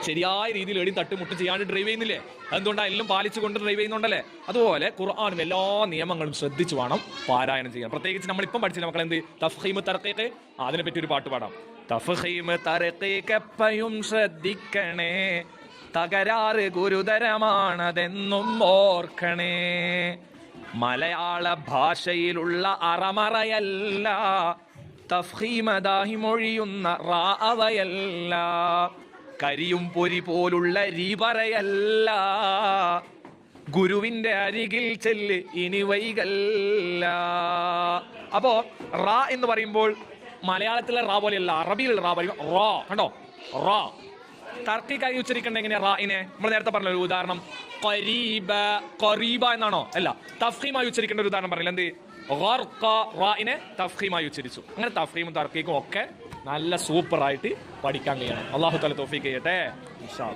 ശരിയായ രീതിയിൽ എടി തട്ടുമുട്ട് ചെയ്യാണ്ട് ഡ്രൈവ് ചെയ്യുന്നില്ലേ? എന്തുകൊണ്ടാണ് എല്ലാം പാലിച്ചുകൊണ്ട് ഡ്രൈവ് ചെയ്യുന്നുണ്ടല്ലേ? അതുപോലെ ഖുർആനും എല്ലാ നിയമങ്ങളും ശ്രദ്ധിച്ചു വേണം പാരായണം ചെയ്യാൻ. പ്രത്യേകിച്ച് നമ്മളിപ്പം പഠിച്ചില്ല മക്കൾ എന്ത് തഫ്ഹീം തർഖീഖ്, അതിനെ പറ്റി ഒരു പാട്ട് പാടാം. തഫ്ഹീം തർഖീഖ് എപ്പയും ശ്രദ്ധിക്കണേ, തകരാറ് ഗുരുതരമാണതെന്നും ഓർക്കണേ. മലയാള ഭാഷയിലുള്ള അറമറയല്ല, തഫ്ഹീമദാഹി മൊഴിയുന്ന റാവയല്ല, കരിയും പൊരി പോലുള്ള രീപറയല്ല, ഗുരുവിന്റെ അരികിൽ ചെല്ല് ഇനി വൈകല്ല. അപ്പോ റാ എന്ന് പറയുമ്പോൾ മലയാളത്തിലെ റാ പോലെയല്ല, അറബിയിലുള്ള റാ പറയും റാ. കണ്ടോ? റാ തർക്കിക്കായി ഉച്ചരിക്കേണ്ട എങ്ങനെയാ റായിനെ? നമ്മൾ നേരത്തെ പറഞ്ഞ ഒരു ഉദാഹരണം ഖരീബ, ഖരീബ എന്നാണോ? അല്ല, തഫ്ഹീമായി ഉച്ചരിക്കേണ്ട ഒരു ഉദാഹരണം പറഞ്ഞില്ല. എന്ത്? ഗർഖ, റായിനെ തഫ്ഹീമായി ഉച്ചരിച്ചു. അങ്ങനെ തഫ്ഹീമും തർക്കീക്കും ഒക്കെ നല്ല സൂപ്പറായിട്ട് പഠിക്കാൻ കഴിയണം. അല്ലാഹു തആല തൗഫീഖ് ചെയ്യട്ടെ. ഇൻഷാ അല്ലാഹ്.